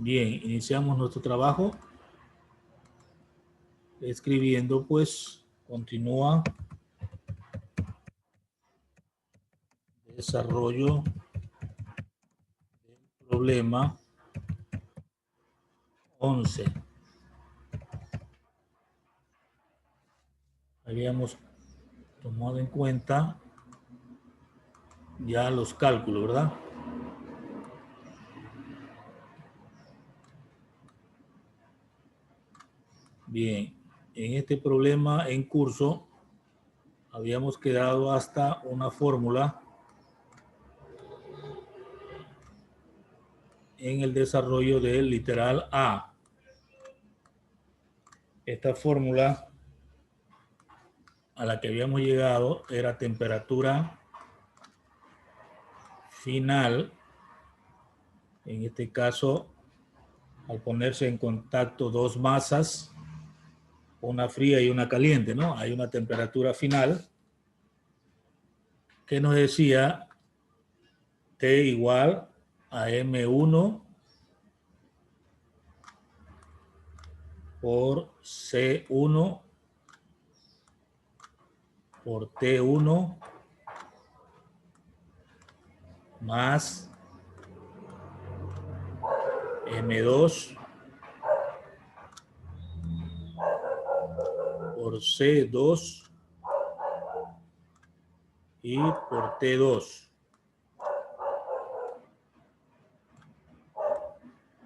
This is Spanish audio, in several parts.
Bien, iniciamos nuestro trabajo escribiendo, pues, continúa desarrollo del problema 11. Habíamos tomado en cuenta ya los cálculos, ¿verdad? Bien, en este problema en curso habíamos quedado hasta una fórmula en el desarrollo del literal A. Esta fórmula a la que habíamos llegado era temperatura final, en este caso, al ponerse en contacto dos masas, una fría y una caliente, ¿no? Hay una temperatura final que nos decía T igual a M1 por C1 por T1 más M2 por C2 y por T2.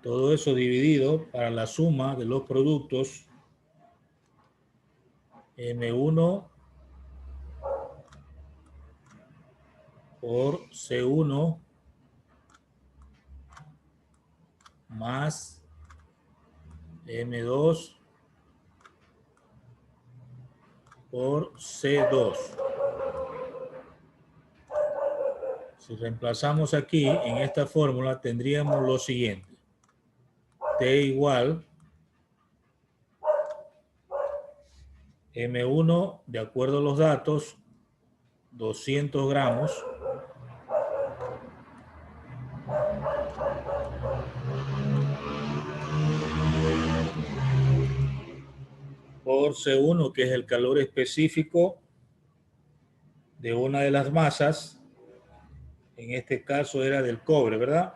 Todo eso dividido para la suma de los productos M1 por C1 más M2 por C2. Si reemplazamos aquí en esta fórmula tendríamos lo siguiente. T igual M1, de acuerdo a los datos, 200 gramos por C1, que es el calor específico de una de las masas. En este caso era del cobre, ¿verdad?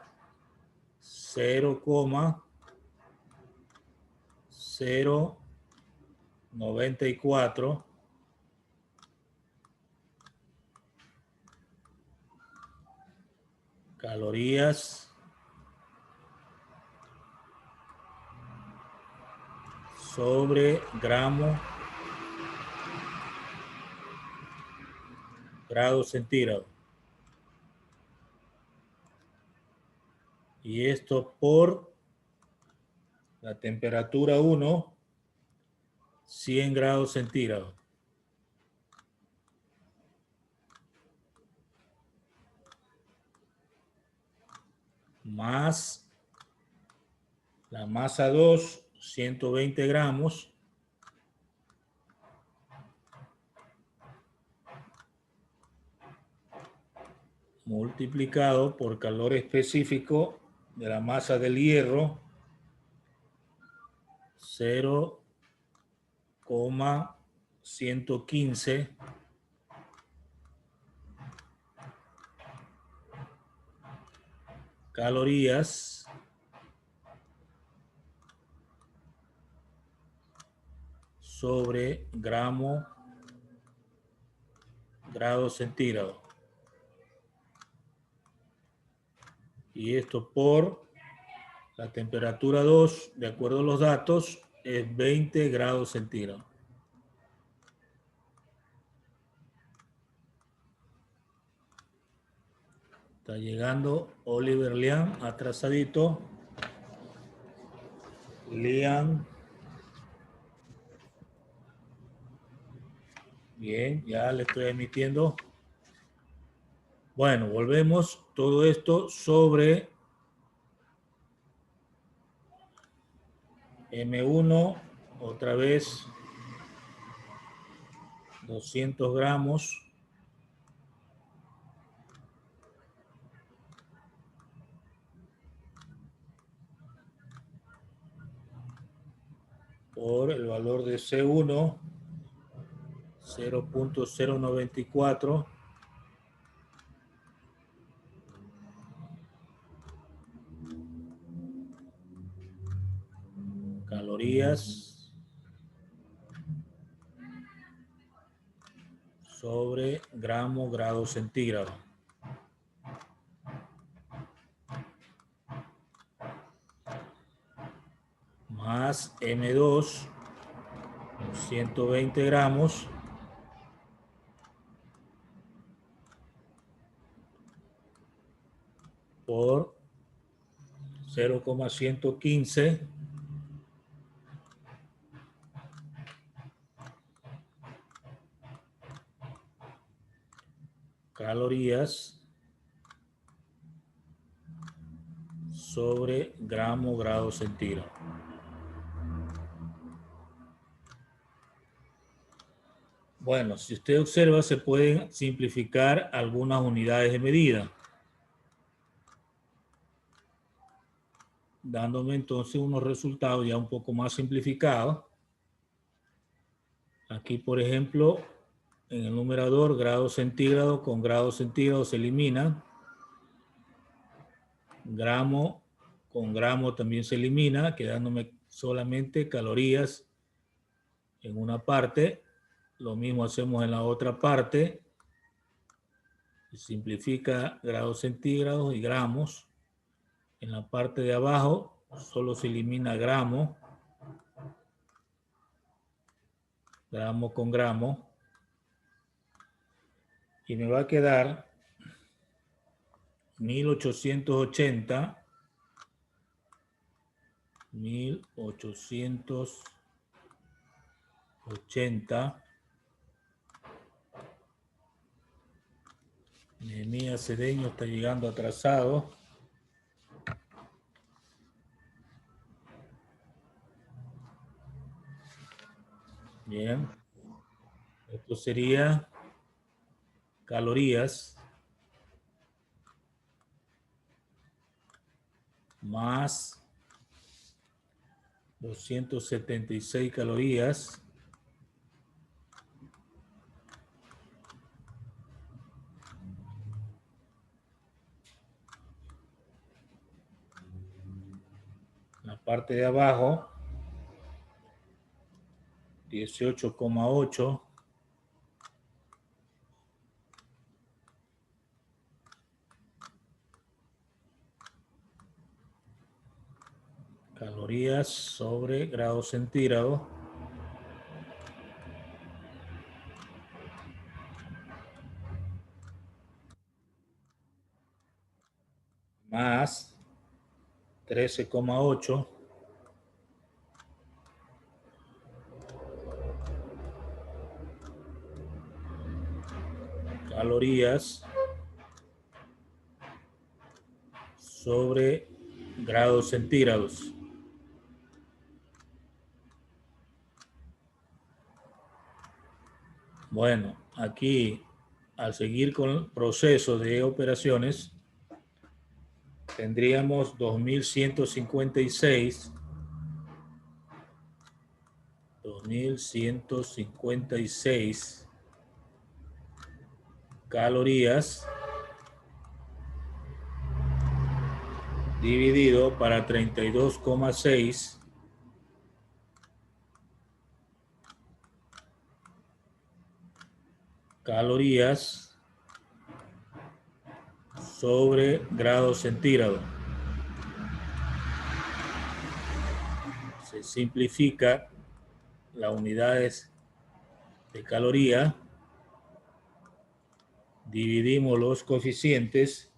0,094 calorías sobre grado centígrado. Y esto por la temperatura 1, 100 grados centígrados. Más la masa 2, 120 gramos, multiplicado por calor específico de la masa del hierro, 0,115 calorías sobre grado centígrado. Y esto por la temperatura 2, de acuerdo a los datos, es 20 grados centígrados. Está llegando Oliver Lian, atrasadito. Lian. Bien, ya le estoy emitiendo. Bueno, volvemos. Todo esto sobre M1, otra vez 200 gramos por el valor de C1, 0.094. Calorías sobre gramo grado centígrado. Más M2, 120 gramos, por 0,115 calorías sobre gramo grado centígrado. Bueno, si usted observa, se pueden simplificar algunas unidades de medida, dándome entonces unos resultados ya un poco más simplificados. Aquí, por ejemplo, en el numerador, grado centígrado con grado centígrado se elimina. Gramo con gramo también se elimina, quedándome solamente calorías en una parte. Lo mismo hacemos en la otra parte. Se simplifica grados centígrados y gramos. En la parte de abajo solo se elimina gramo. Gramo con gramo. Y me va a quedar 1880 Nehemías Cedeño está llegando atrasado. Bien. Esto sería calorías más 276 calorías en la parte de abajo, 18,8 calorías sobre grado centígrado más 13,8 calorías sobre grados centígrados. Bueno, aquí al seguir con el proceso de operaciones tendríamos 2156 calorías dividido para 32,6 calorías sobre grado centígrado. Se simplifica las unidades de caloría, dividimos los coeficientes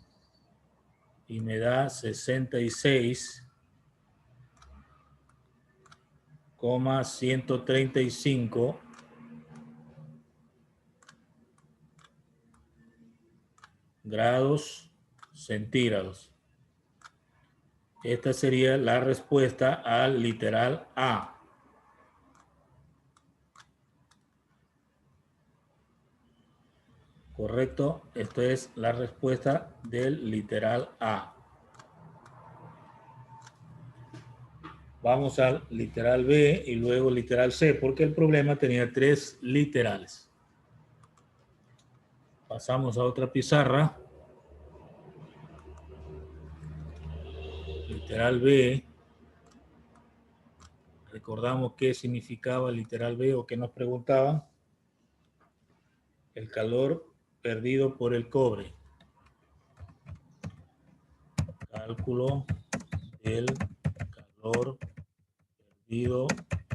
y me da 66,135 grados centígrados. Esta sería la respuesta al literal A. Correcto, esto es la respuesta del literal A. Vamos al literal B y luego literal C, porque el problema tenía 3 literales. Pasamos a otra pizarra. Literal B. Recordamos qué significaba literal B o qué nos preguntaban. El calor perdido por el cobre. Cálculo del calor perdido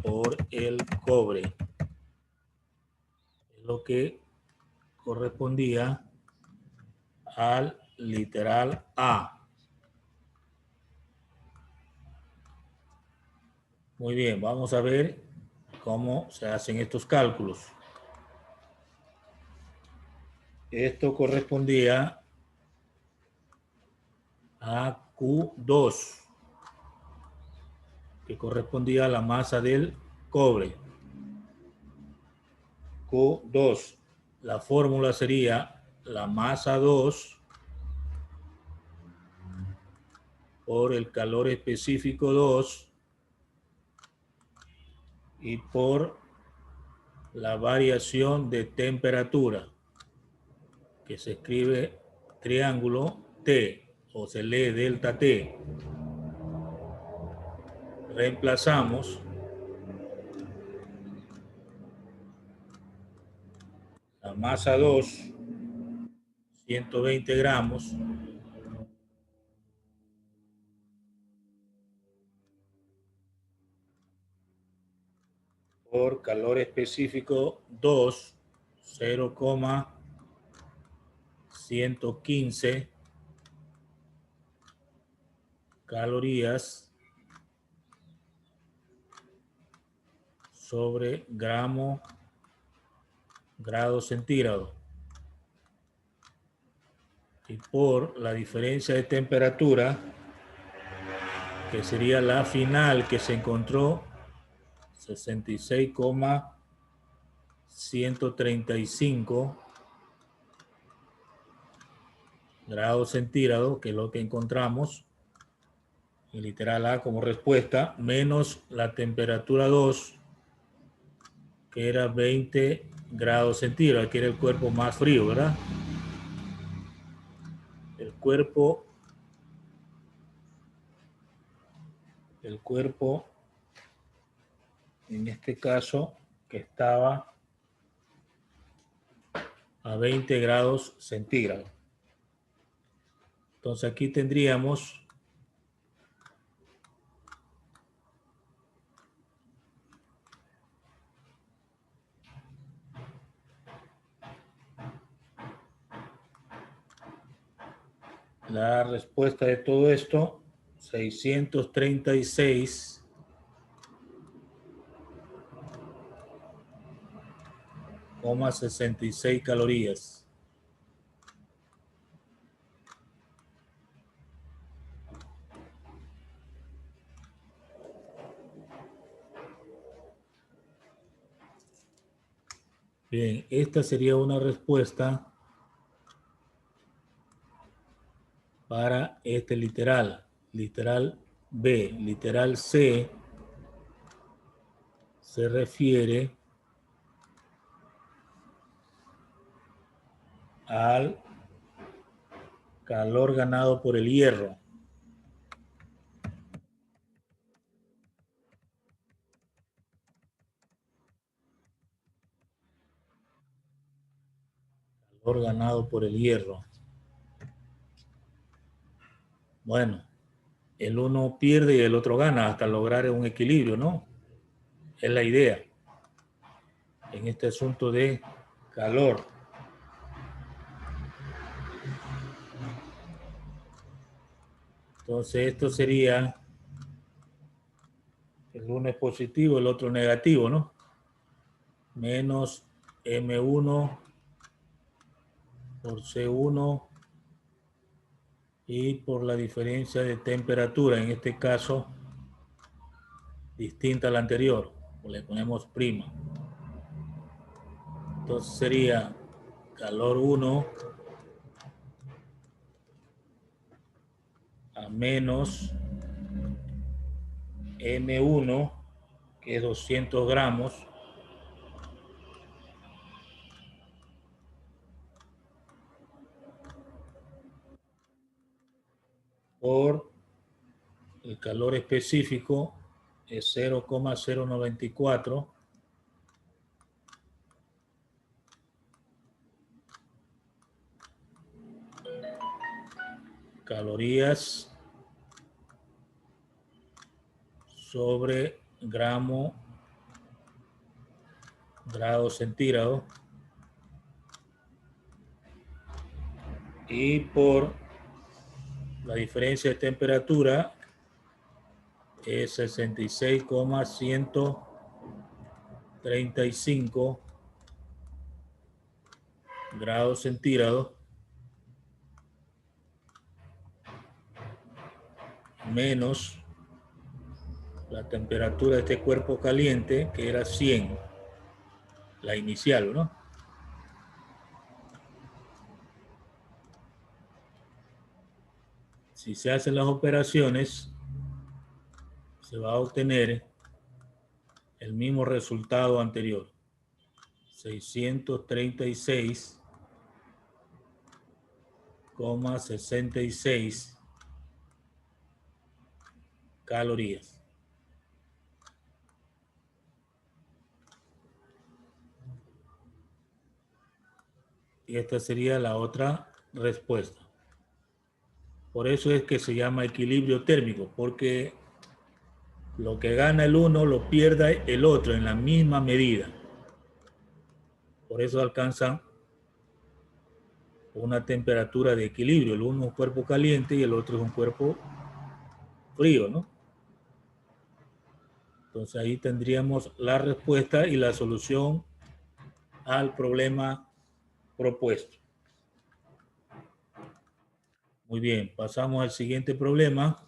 por el cobre. Es lo que correspondía al literal A. Muy bien, vamos a ver cómo se hacen estos cálculos. Esto correspondía a Q2, que correspondía a la masa del cobre. Q2. La fórmula sería la masa 2 por el calor específico 2 y por la variación de temperatura, que se escribe triángulo T o se lee delta T. Reemplazamos la masa 2, 120 gramos, por calor específico 2, 0,115 calorías sobre grado centígrado. Y por la diferencia de temperatura, que sería la final que se encontró, 66,135 grados centígrados, que es lo que encontramos, y literal A como respuesta, menos la temperatura 2, que era 20 grados centígrados, que era el cuerpo más frío, ¿verdad? El cuerpo en este caso, que estaba a 20 grados centígrados. Entonces aquí tendríamos la respuesta de todo esto, 636,66 calorías. Bien, esta sería una respuesta para este literal. Literal B. Literal C se refiere al calor ganado por el hierro. Calor ganado por el hierro. Bueno, el uno pierde y el otro gana hasta lograr un equilibrio, ¿no? Es la idea en este asunto de calor. Entonces esto sería, el uno es positivo, el otro negativo, ¿no? Menos M1 por C1 y por la diferencia de temperatura, en este caso distinta a la anterior, o le ponemos prima. Entonces sería calor 1 a menos M1, que es 200 gramos, por el calor específico es 0,094 calorías sobre grado centígrado, y por la diferencia de temperatura es 66,135 grados centígrados menos la temperatura de este cuerpo caliente, que era 100, la inicial, ¿no? Si se hacen las operaciones, se va a obtener el mismo resultado anterior, 636,66 calorías. Y esta sería la otra respuesta. Por eso es que se llama equilibrio térmico, porque lo que gana el uno lo pierde el otro en la misma medida. Por eso alcanzan una temperatura de equilibrio. El uno es un cuerpo caliente y el otro es un cuerpo frío, ¿no? Entonces ahí tendríamos la respuesta y la solución al problema propuesto. Muy bien, pasamos al siguiente problema.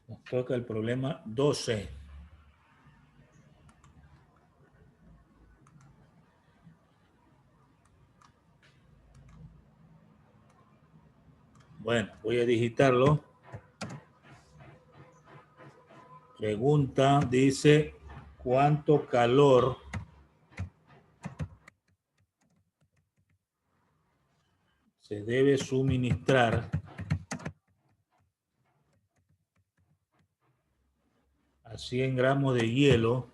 Nos toca el problema 12. Bueno, voy a digitarlo. Pregunta, dice, ¿cuánto calor se debe suministrar a 100 gramos de hielo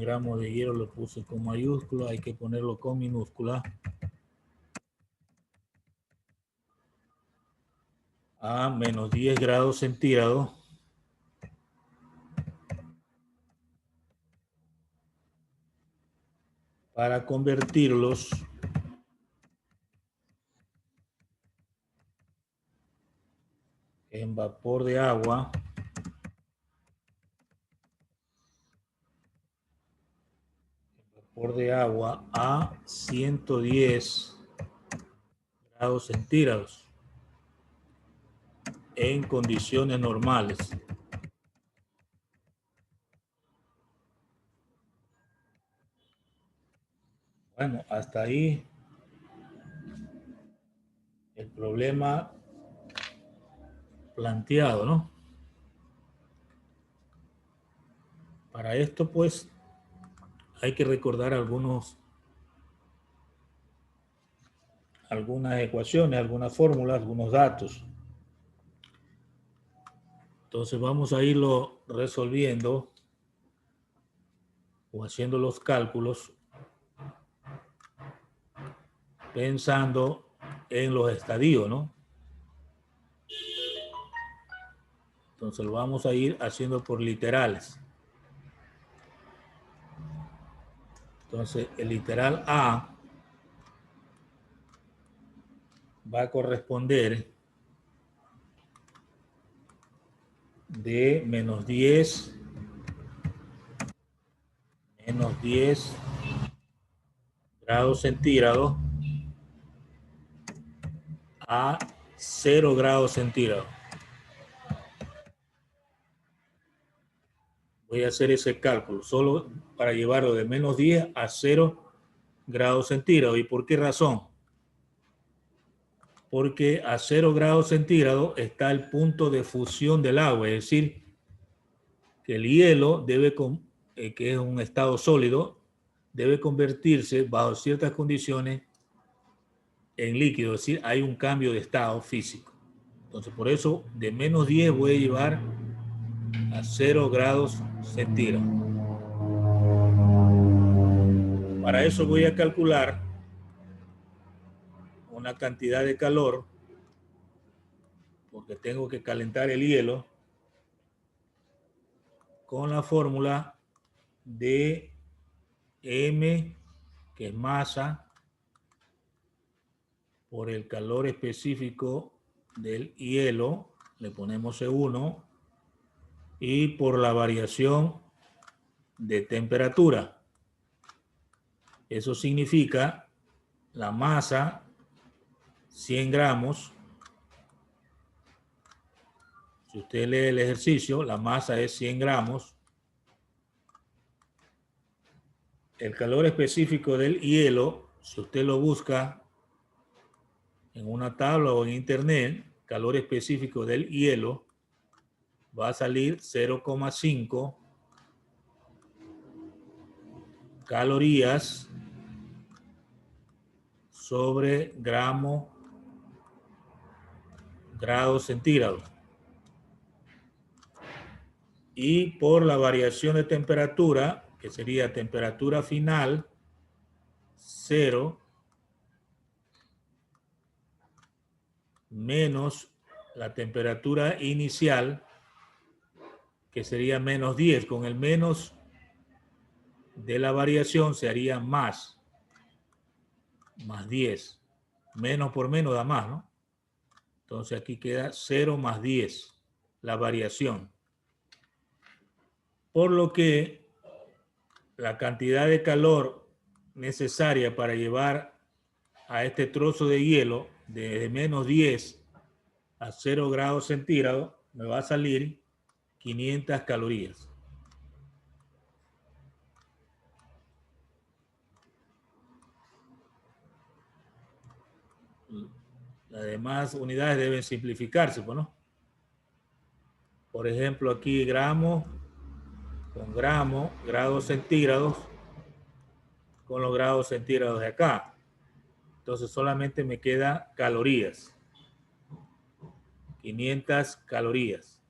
gramos de hielo? Lo puse con mayúscula, hay que ponerlo con minúscula. A menos 10 grados centígrados para convertirlos en vapor de agua a 110 grados centígrados en condiciones normales. Bueno, hasta ahí el problema planteado, ¿no? Para esto, pues, hay que recordar algunas ecuaciones, algunas fórmulas, algunos datos. Entonces vamos a irlo resolviendo o haciendo los cálculos pensando en los estadios, ¿no? Entonces lo vamos a ir haciendo por literales. Entonces el literal A va a corresponder de menos 10 grados centígrados a 0 grados centígrados. Voy voy a hacer ese cálculo, solo para llevarlo de menos 10 a 0 grados centígrados. ¿Y por qué razón? Porque a 0 grados centígrados está el punto de fusión del agua, es decir, que el hielo debe, que es un estado sólido, debe convertirse bajo ciertas condiciones en líquido, es decir, hay un cambio de estado físico. Entonces, por eso, de menos 10 voy a llevar a 0 grados centígrados. Para eso voy a calcular una cantidad de calor, porque tengo que calentar el hielo, con la fórmula de M, que es masa, por el calor específico del hielo, le ponemos E1, y por la variación de temperatura. Eso significa la masa, 100 gramos. Si usted lee el ejercicio, la masa es 100 gramos. El calor específico del hielo, si usted lo busca en una tabla o en internet, calor específico del hielo, va a salir 0,5 calorías sobre grados centígrados. Y por la variación de temperatura, que sería temperatura final, 0, menos la temperatura inicial, que sería menos 10. Con el menos de la variación se haría más 10. Menos por menos da más, ¿no? Entonces aquí queda 0 más 10, la variación. Por lo que la cantidad de calor necesaria para llevar a este trozo de hielo de menos 10 a 0 grados centígrados me va a salir 500 calorías. Las demás unidades deben simplificarse, pues, ¿no? Por ejemplo, aquí gramos con gramos, grados centígrados, con los grados centígrados de acá. Entonces solamente me queda calorías. 500 calorías.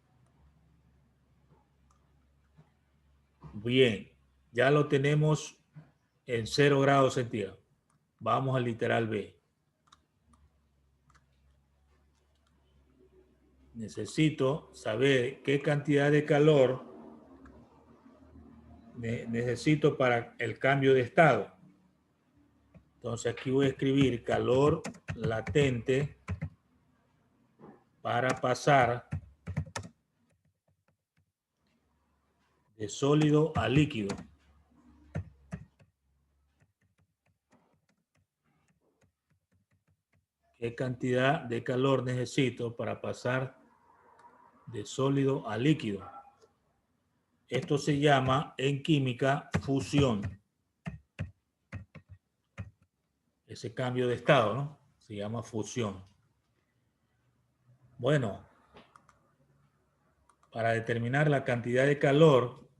Bien, ya lo tenemos en 0 grados centígrados. Vamos al literal B. Necesito saber qué cantidad de calor necesito para el cambio de estado. Entonces aquí voy a escribir calor latente para pasar de sólido a líquido. ¿Qué cantidad de calor necesito para pasar de sólido a líquido? Esto se llama en química fusión. Ese cambio de estado, ¿no? Se llama fusión. Bueno, para determinar la cantidad de calor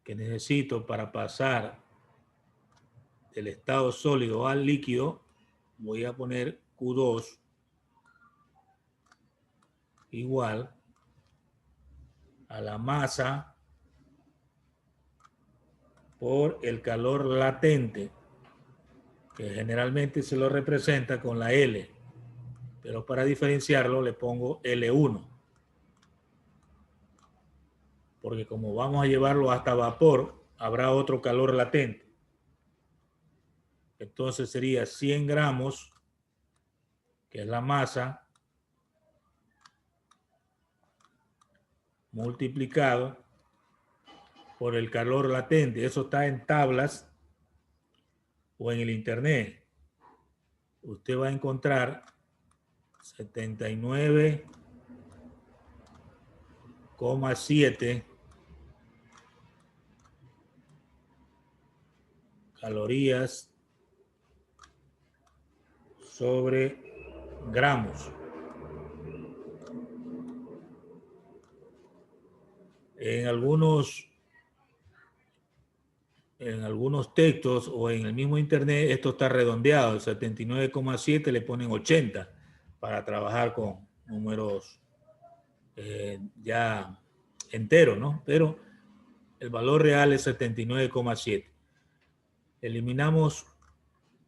que necesito para pasar del estado sólido al líquido, voy a poner Q2 igual a la masa por el calor latente, que generalmente se lo representa con la L, pero para diferenciarlo le pongo L1, porque como vamos a llevarlo hasta vapor, habrá otro calor latente. Entonces sería 100 gramos, que es la masa, multiplicado por el calor latente. Eso está en tablas o en el internet. Usted va a encontrar 79,7 calorías sobre gramos. En algunos textos o en el mismo internet esto está redondeado, el 79,7 le ponen 80 para trabajar con números ya enteros, ¿no? Pero el valor real es 79,7. Eliminamos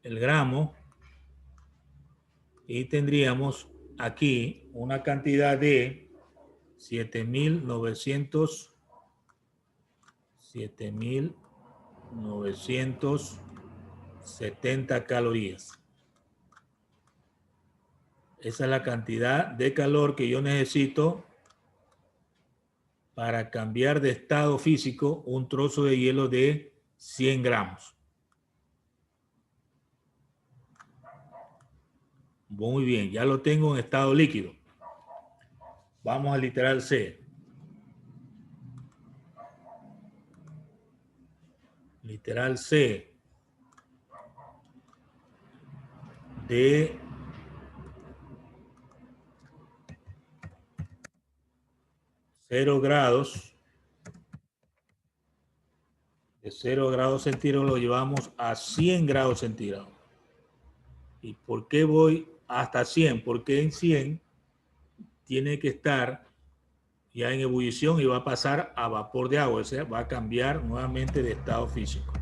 el gramo y tendríamos aquí una cantidad de 7.970 calorías. Esa es la cantidad de calor que yo necesito para cambiar de estado físico un trozo de hielo de 100 gramos. Muy bien, ya lo tengo en estado líquido. Vamos al literal C. Literal C. De 0 grados. De 0 grados centígrados lo llevamos a 100 grados centígrados. ¿Y por qué voy hasta 100? Porque en 100 tiene que estar ya en ebullición y va a pasar a vapor de agua, o sea, va a cambiar nuevamente de estado físico.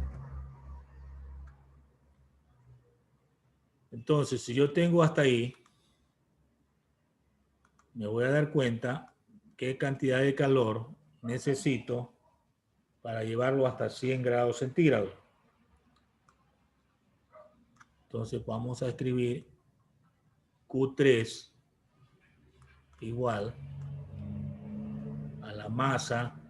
Entonces, si yo tengo hasta ahí, me voy a dar cuenta qué cantidad de calor necesito para llevarlo hasta 100 grados centígrados. Entonces vamos a escribir Q3 igual a la masa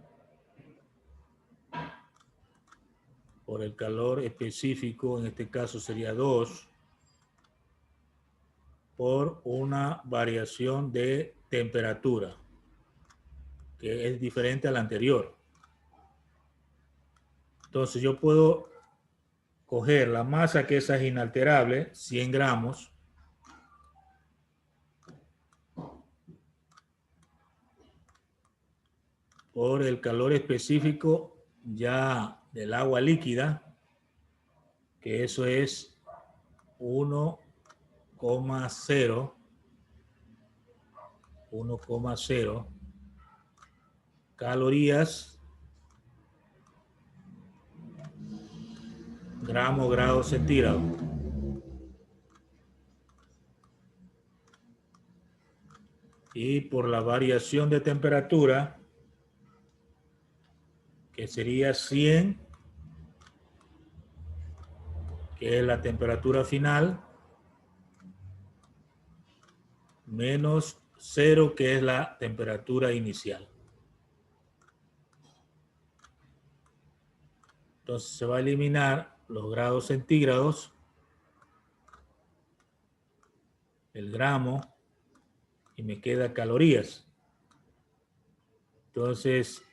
por el calor específico, en este caso sería 2, por una variación de temperatura, que es diferente a la anterior. Entonces yo puedo coger la masa, que esa es inalterable, 100 gramos, por el calor específico ya del agua líquida, que eso es 1,0 calorías grado centígrado. Y por la variación de temperatura, que sería 100, que es la temperatura final, menos 0, que es la temperatura inicial. Entonces se va a eliminar los grados centígrados, el gramo, y me queda calorías. Entonces,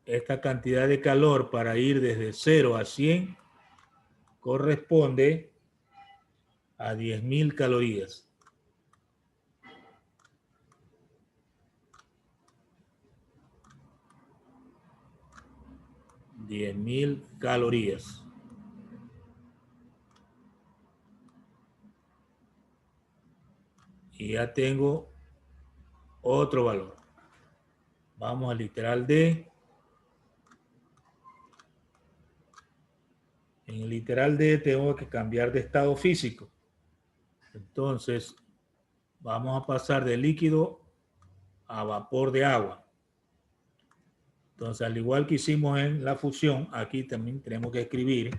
esta cantidad de calor para ir desde 0 a 100 corresponde a 10.000 calorías. 10.000 calorías. Y ya tengo otro valor. Vamos al literal D. En el literal D tengo que cambiar de estado físico. Entonces, vamos a pasar de líquido a vapor de agua. Entonces, al igual que hicimos en la fusión, aquí también tenemos que escribir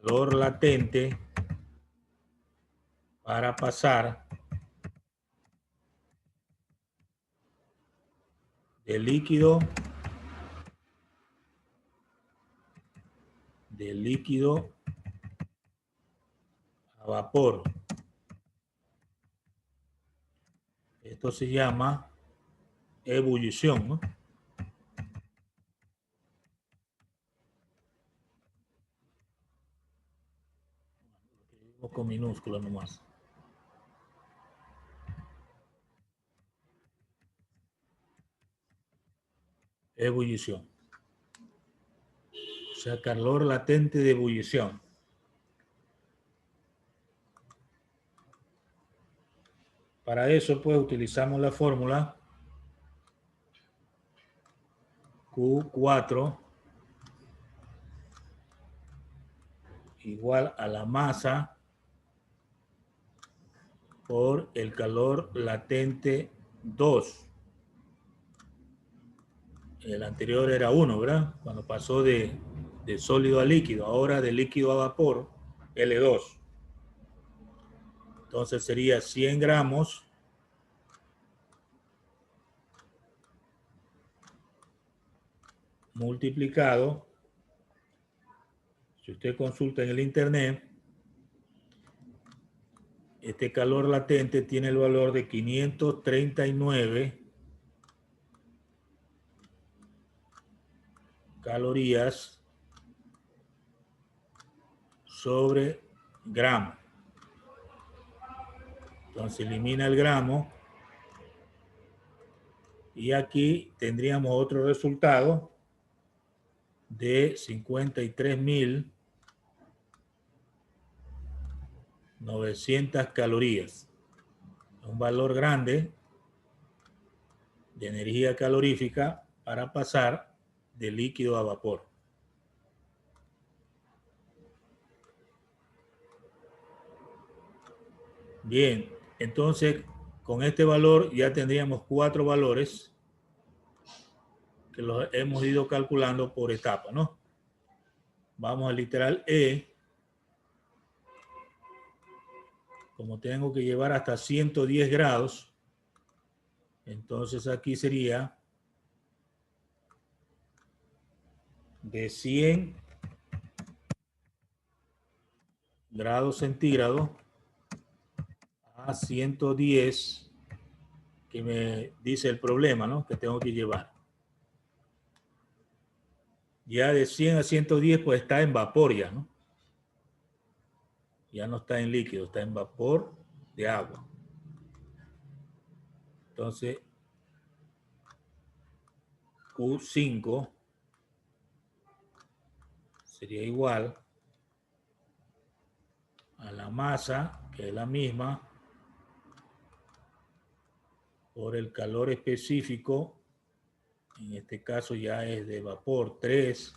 calor latente para pasar de líquido a vapor. Esto se llama ebullición, ¿no? poco minúsculo nomás. Ebullición. O sea, calor latente de ebullición. Para eso, pues, utilizamos la fórmula Q4 igual a la masa por el calor latente 2. El anterior era 1, ¿verdad? Cuando pasó de sólido a líquido. Ahora de líquido a vapor, L2. Entonces sería 100 gramos multiplicado. Si usted consulta en el internet, este calor latente tiene el valor de 539 calorías sobre gramo. Entonces elimina el gramo y aquí tendríamos otro resultado de 53.900 calorías. Un valor grande de energía calorífica para pasar de líquido a vapor. Bien, entonces con este valor ya tendríamos 4 valores que los hemos ido calculando por etapa, ¿no? Vamos al literal E. Como tengo que llevar hasta 110 grados, entonces aquí sería de 100 grados centígrados a 110 que me dice el problema, ¿no? Que tengo que llevar. Ya de 100 a 110 pues está en vapor ya, ¿no? Ya no está en líquido, está en vapor de agua. Entonces, Q5 sería igual a la masa, que es la misma, por el calor específico, en este caso ya es de vapor 3,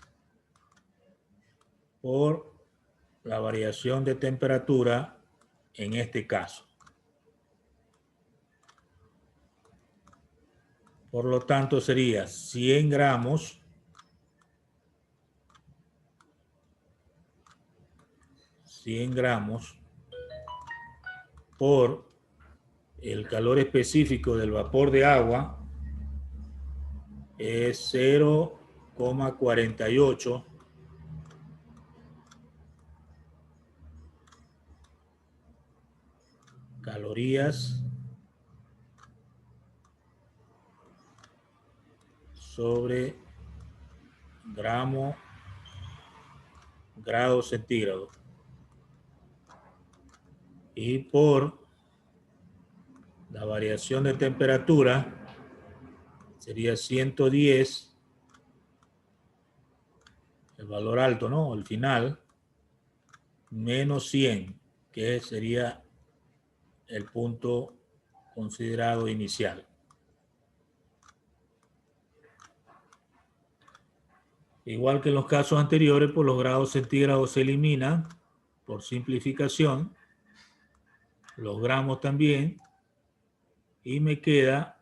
por la variación de temperatura en este caso. Por lo tanto sería 100 gramos por el calor específico del vapor de agua es 0,48 calorías sobre grado centígrado. Y por la variación de temperatura sería 110, el valor alto, ¿no? El final, menos 100, que sería el punto considerado inicial. Igual que en los casos anteriores, por los grados centígrados se eliminan por simplificación, los gramos también, y me queda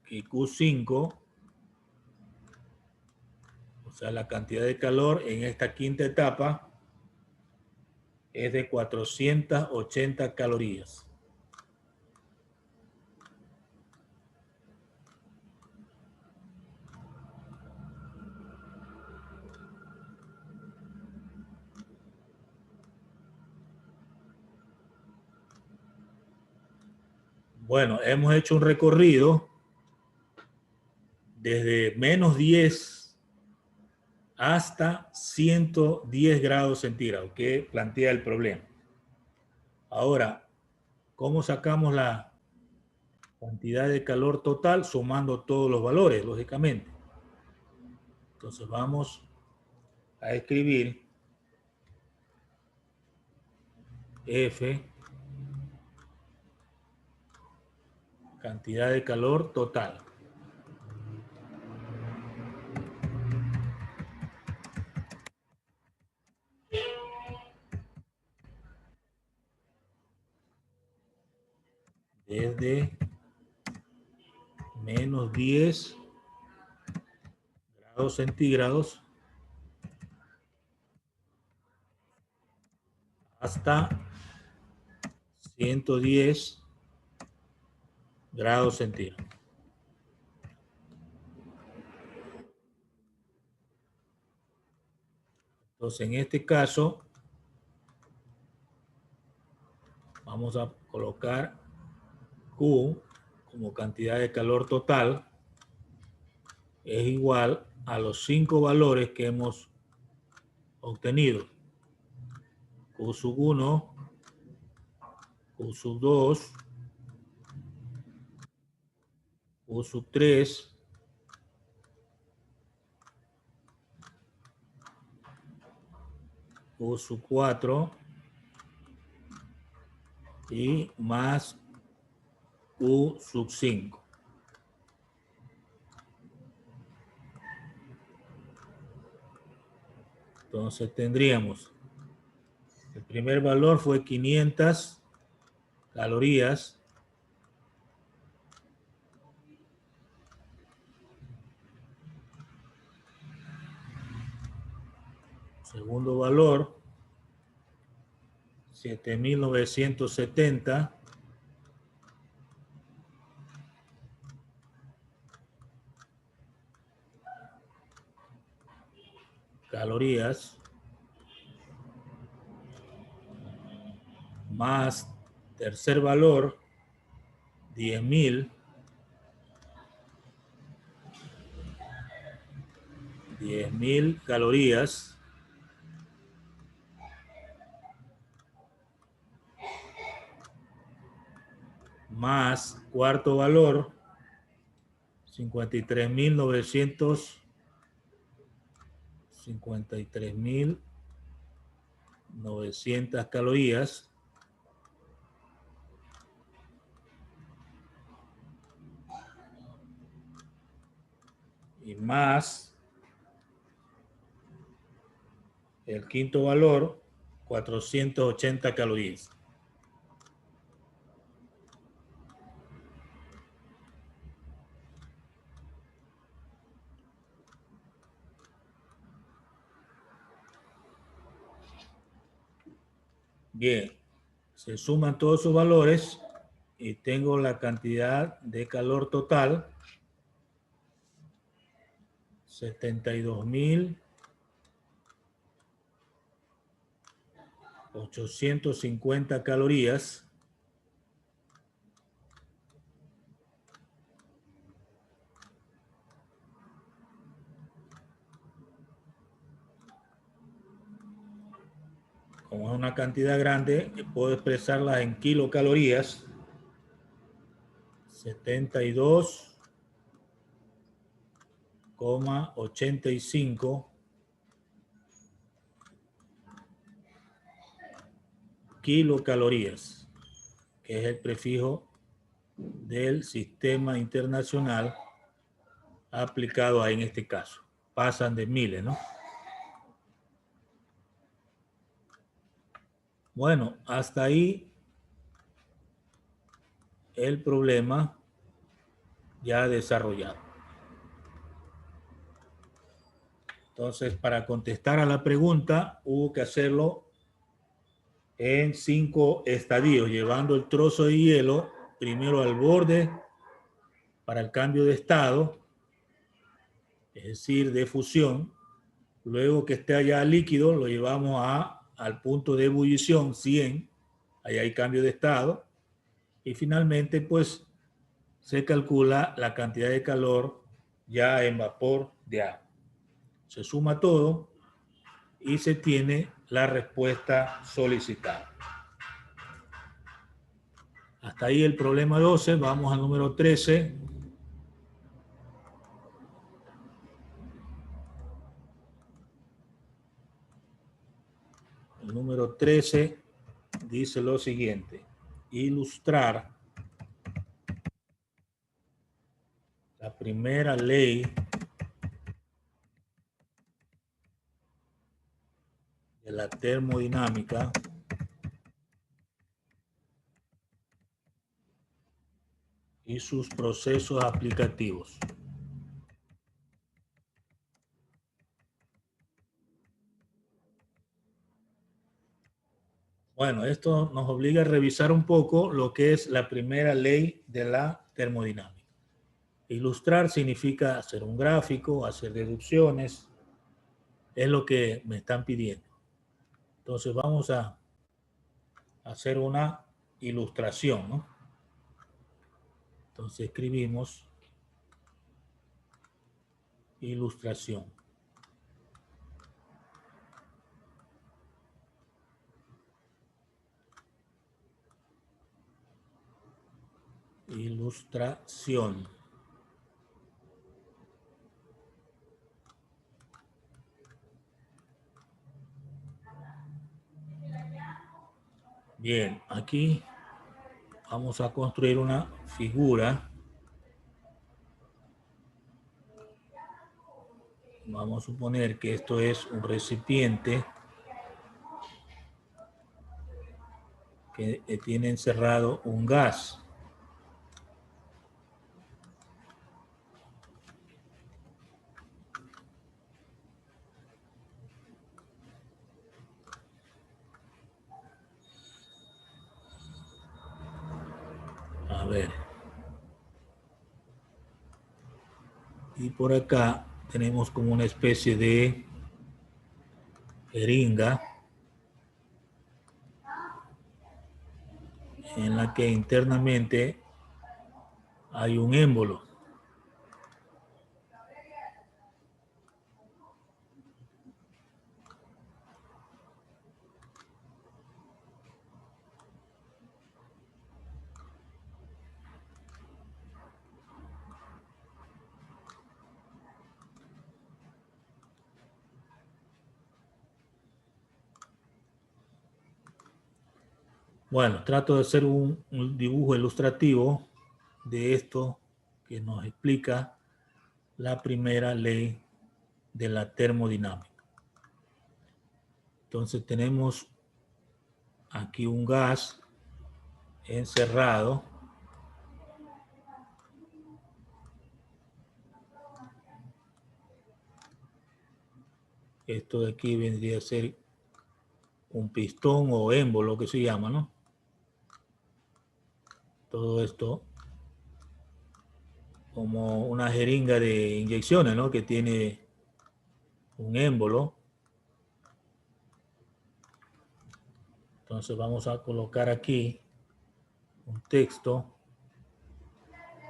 que Q5, o sea, la cantidad de calor en esta quinta etapa, es de 480 calorías. Bueno, hemos hecho un recorrido desde menos 10 hasta 110 grados centígrados que plantea el problema. Ahora, ¿cómo sacamos la cantidad de calor total? Sumando todos los valores, lógicamente. Entonces vamos a escribir F, cantidad de calor total. Desde menos 10 grados centígrados hasta 110 grados centígrados. Entonces, en este caso, vamos a colocar Q como cantidad de calor total es igual a los 5 valores que hemos obtenido. Q sub 1, Q sub 2, Q sub 3, Q sub 4 y más Q sub 5. Entonces tendríamos, el primer valor fue 500 calorías. Segundo valor, 7.970 calorías, más tercer valor, 10.000 calorías, más cuarto valor, 53.900 calorías, y más el quinto valor, 480 calorías. Bien, se suman todos esos valores y tengo la cantidad de calor total, 72.850 calorías, como es una cantidad grande, puedo expresarla en kilocalorías. 72,85 kilocalorías, que es el prefijo del sistema internacional aplicado ahí en este caso. Pasan de miles, ¿no? Bueno, hasta ahí el problema ya desarrollado. Entonces, para contestar a la pregunta, hubo que hacerlo en 5 estadios, llevando el trozo de hielo primero al borde para el cambio de estado, es decir, de fusión. Luego que esté allá líquido, lo llevamos al punto de ebullición, 100, ahí hay cambio de estado. Y finalmente, pues, se calcula la cantidad de calor ya en vapor de agua. Se suma todo y se tiene la respuesta solicitada. Hasta ahí el problema 12. Vamos al número 13. El número 13 dice lo siguiente: ilustrar la primera ley de la termodinámica y sus procesos aplicativos. Bueno, esto nos obliga a revisar un poco lo que es la primera ley de la termodinámica. Ilustrar significa hacer un gráfico, hacer deducciones, es lo que me están pidiendo. Entonces vamos a hacer una ilustración, ¿no? Entonces escribimos ilustración. Ilustración. Bien, aquí vamos a construir una figura. Vamos a suponer que esto es un recipiente que tiene encerrado un gas. A ver. Y por acá tenemos como una especie de jeringa en la que internamente hay un émbolo. Bueno, trato de hacer un dibujo ilustrativo de esto que nos explica la primera ley de la termodinámica. Entonces tenemos aquí un gas encerrado. Esto de aquí vendría a ser un pistón o émbolo que se llama, ¿no? Todo esto como una jeringa de inyecciones, ¿no? Que tiene un émbolo. Entonces vamos a colocar aquí un texto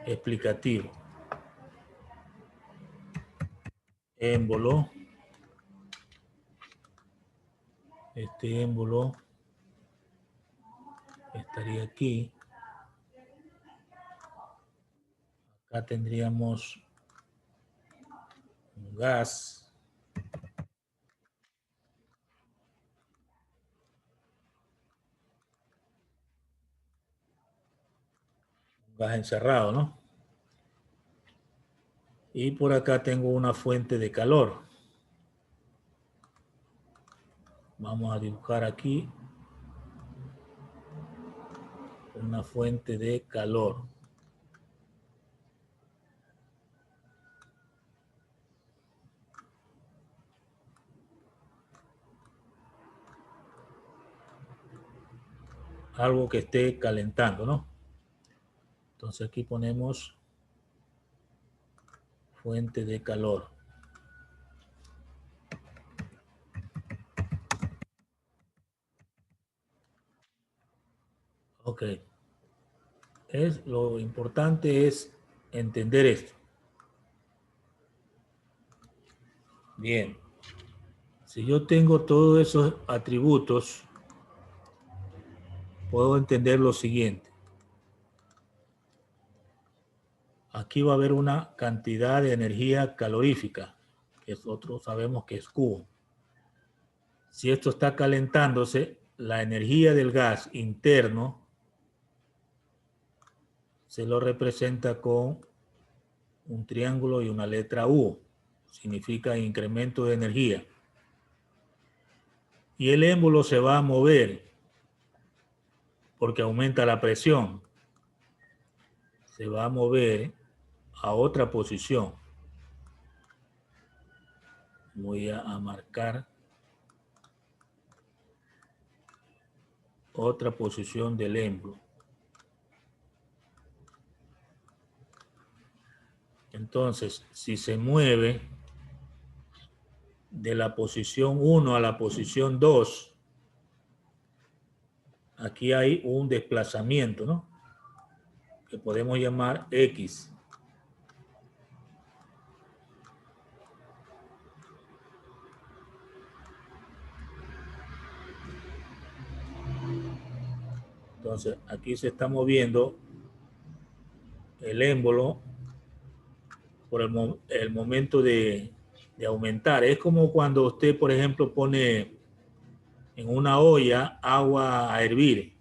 explicativo. Émbolo. Este émbolo estaría aquí. Acá tendríamos un gas. Un gas encerrado, ¿no? Y por acá tengo una fuente de calor. Vamos a dibujar aquí una fuente de calor. Algo que esté calentando, ¿no? Entonces aquí ponemos fuente de calor. Ok. Lo importante es entender esto. Bien. Si yo tengo todos esos atributos, puedo entender lo siguiente. aquí va a haber una cantidad de energía calorífica, que nosotros sabemos que es Q. Si esto está calentándose, la energía del gas interno se lo representa con un triángulo y una letra U. Significa incremento de energía. Y el émbolo se va a mover porque aumenta la presión. Se va a mover a otra posición. Voy a marcar otra posición del émbolo. Entonces, si se mueve de la posición 1 a la posición 2, aquí hay un desplazamiento, ¿no? Que podemos llamar X. Entonces, aquí se está moviendo el émbolo por el momento de aumentar. Es como cuando usted, por ejemplo, pone en una olla agua a hervir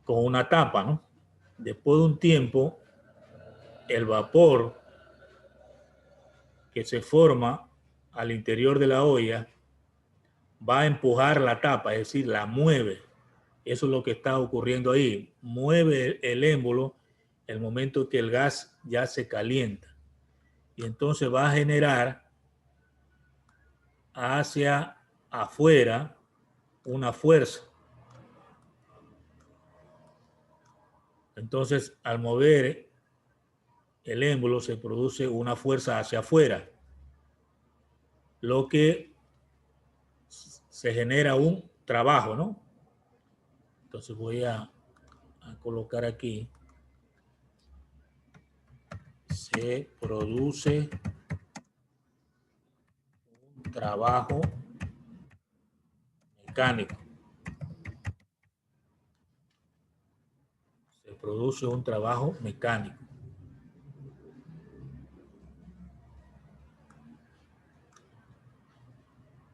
con una tapa, ¿no? Después de un tiempo, el vapor que se forma al interior de la olla va a empujar la tapa, es decir, la mueve. Eso es lo que está ocurriendo ahí. Mueve el émbolo el momento que el gas ya se calienta. Y entonces va a generar hacia afuera una fuerza. Entonces, al mover el émbolo se produce una fuerza hacia afuera, lo que se genera un trabajo, ¿no? Entonces voy a colocar aquí. Se produce un trabajo mecánico. Se produce un trabajo mecánico.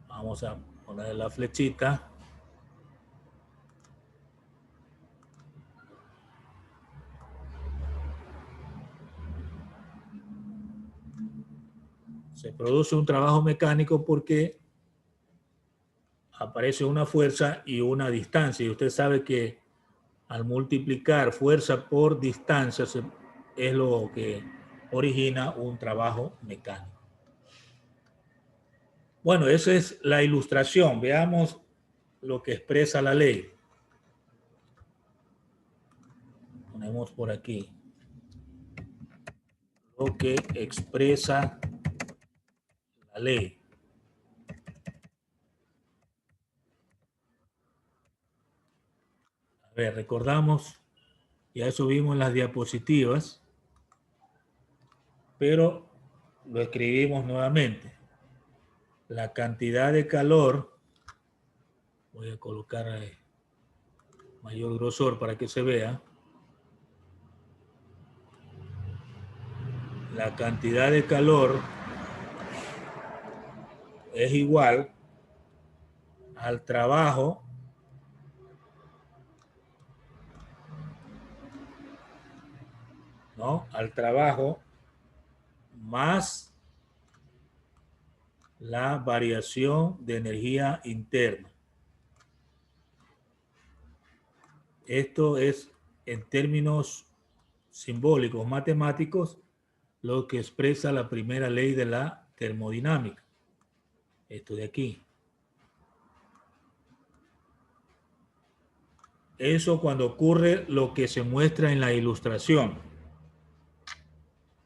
Vamos a poner la flechita. Se produce un trabajo mecánico porque aparece una fuerza y una distancia. Y usted sabe que al multiplicar fuerza por distancia es lo que origina un trabajo mecánico. Bueno, esa es la ilustración. Veamos lo que expresa la ley. Ponemos por aquí lo que expresa la ley. A ver, recordamos, ya eso vimos en las diapositivas, pero lo escribimos nuevamente. La cantidad de calor, voy a colocar mayor grosor para que se vea. La cantidad de calor es igual al trabajo al trabajo más la variación de energía interna. Esto es en términos simbólicos, matemáticos, lo que expresa la primera ley de la termodinámica. Esto de aquí. Eso cuando ocurre lo que se muestra en la ilustración.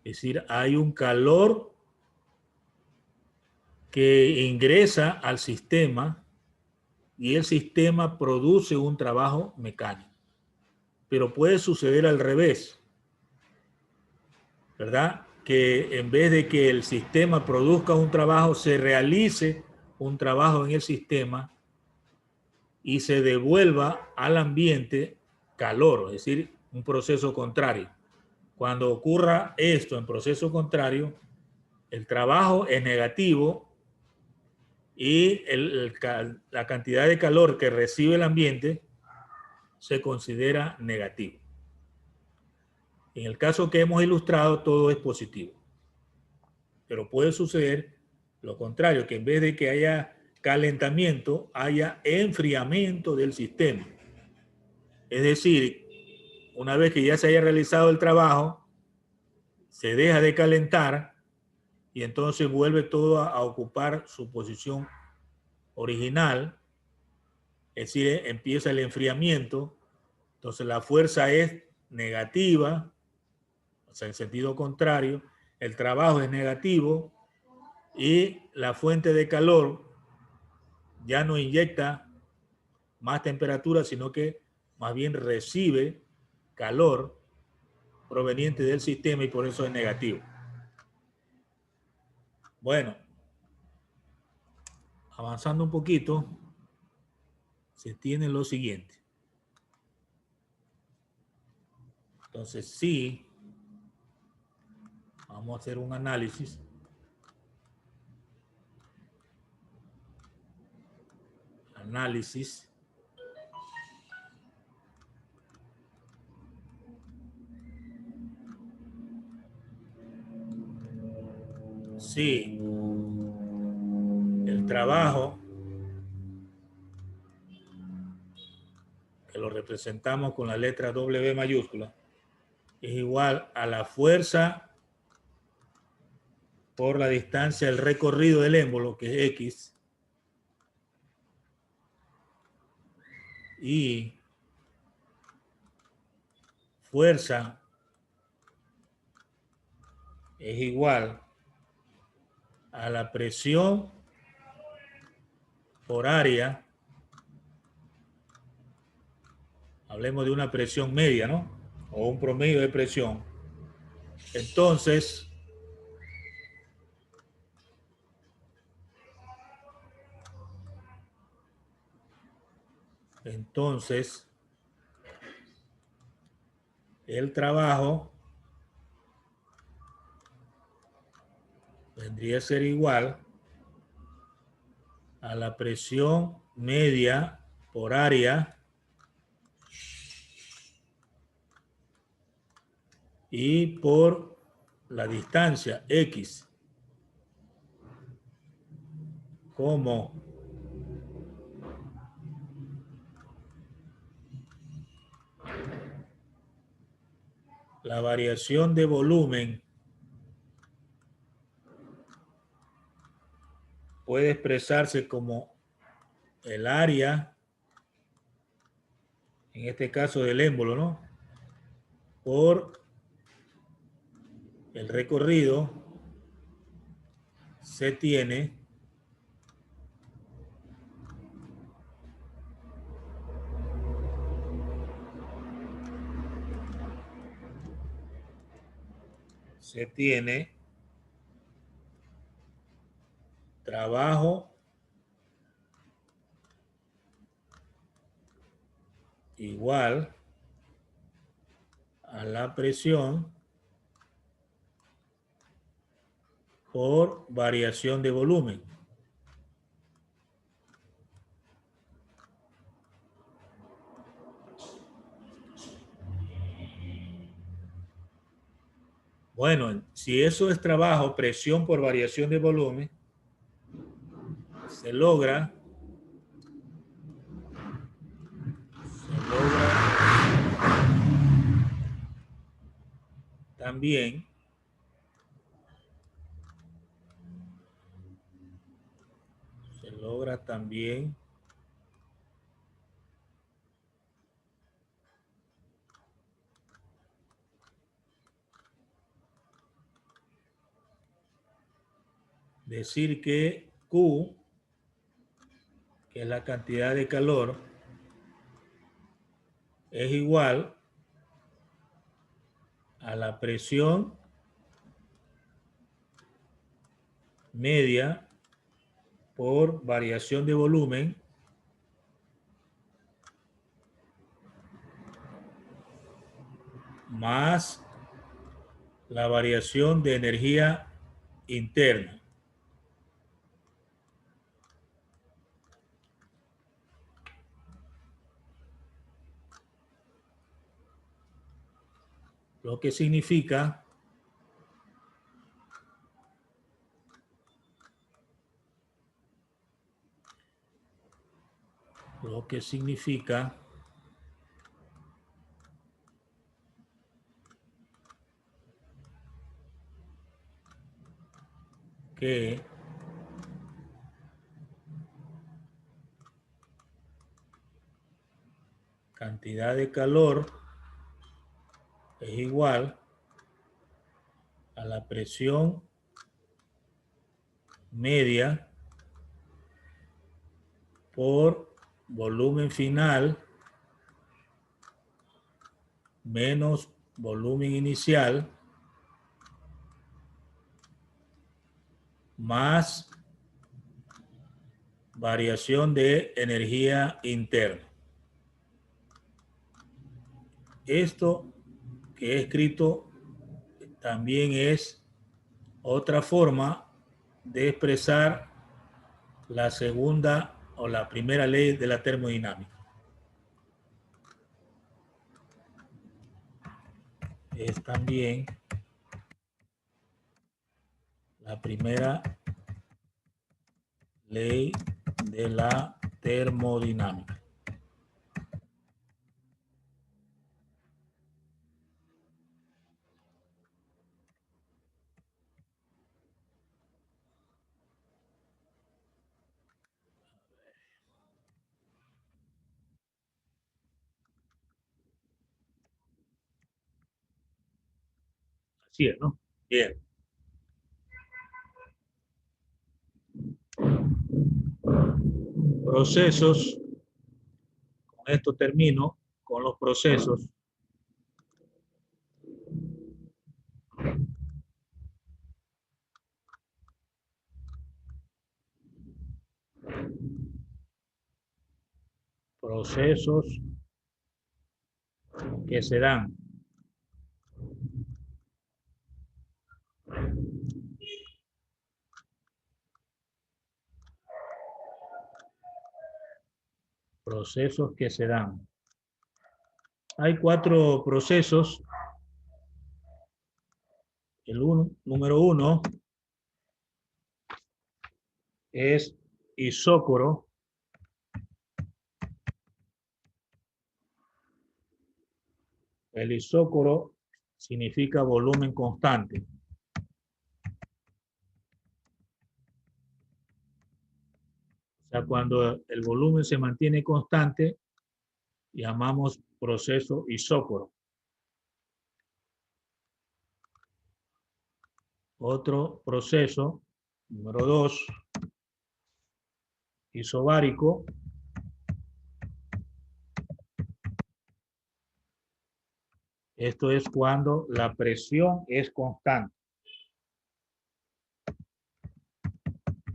Es decir, hay un calor que ingresa al sistema y el sistema produce un trabajo mecánico. Pero puede suceder al revés, ¿verdad? Que en vez de que el sistema produzca un trabajo, se realice un trabajo en el sistema y se devuelva al ambiente calor, es decir, un proceso contrario. Cuando ocurra esto en proceso contrario, el trabajo es negativo y la cantidad de calor que recibe el ambiente se considera negativo. En el caso que hemos ilustrado, todo es positivo. Pero puede suceder lo contrario, que en vez de que haya calentamiento, haya enfriamiento del sistema. Es decir, una vez que ya se haya realizado el trabajo, se deja de calentar y entonces vuelve todo a ocupar su posición original, es decir, empieza el enfriamiento, entonces la fuerza es negativa, o sea, en sentido contrario, el trabajo es negativo y la fuente de calor ya no inyecta más temperatura, sino que más bien recibe calor proveniente del sistema y por eso es negativo. Bueno, avanzando un poquito, se tiene lo siguiente. Entonces, sí, vamos a hacer un análisis. Análisis. Sí, el trabajo, que lo representamos con la letra W mayúscula, es igual a la fuerza por la distancia del recorrido del émbolo, que es X, y fuerza es igual a la presión por área. Hablemos de una presión media, ¿no? O un promedio de presión. Entonces, el trabajo vendría a ser igual a la presión media por área y por la distancia X, como la variación de volumen puede expresarse como el área, en este caso del émbolo, ¿no? Por el recorrido se tiene trabajo igual a la presión por variación de volumen. Bueno, si eso es trabajo, presión por variación de volumen, se logra también decir que Q, que es la cantidad de calor, es igual a la presión media por variación de volumen más la variación de energía interna. Lo que significa que cantidad de calor es igual a la presión media por volumen final menos volumen inicial más variación de energía interna. Esto que he escrito también es otra forma de expresar la segunda o la primera ley de la termodinámica. Es también la primera ley de la termodinámica. Así es, ¿no? Bien. Procesos. Con esto termino con los procesos. Procesos que se dan procesos que se dan. Hay 4 procesos. Número 1 es isócoro. El isócoro significa volumen constante. O sea, cuando el volumen se mantiene constante, llamamos proceso isócoro. Otro proceso, número 2, isobárico. Esto es cuando la presión es constante.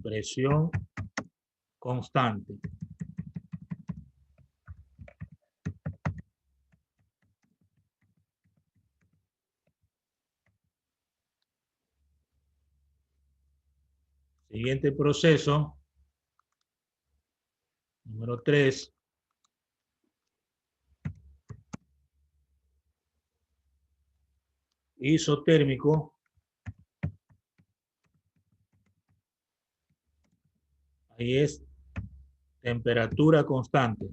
Presión constante. Siguiente proceso, número 3, isotérmico. Ahí es temperatura constante.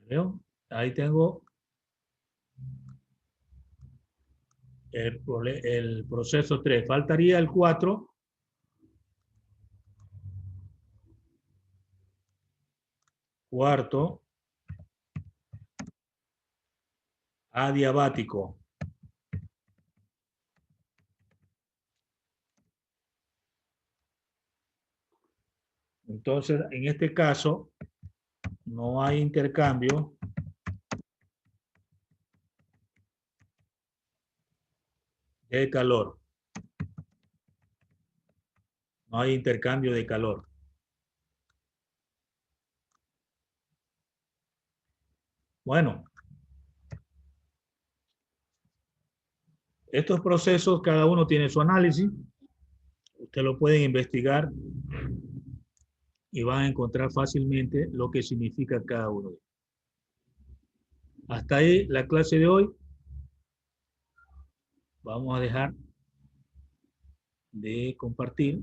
¿Veo? Ahí tengo el proceso 3. Faltaría el 4. Cuarto, adiabático. Entonces, en este caso, no hay intercambio de calor. No hay intercambio de calor. Bueno, estos procesos, cada uno tiene su análisis. Usted lo puede investigar y van a encontrar fácilmente lo que significa cada uno. Hasta ahí la clase de hoy. Vamos a dejar de compartir.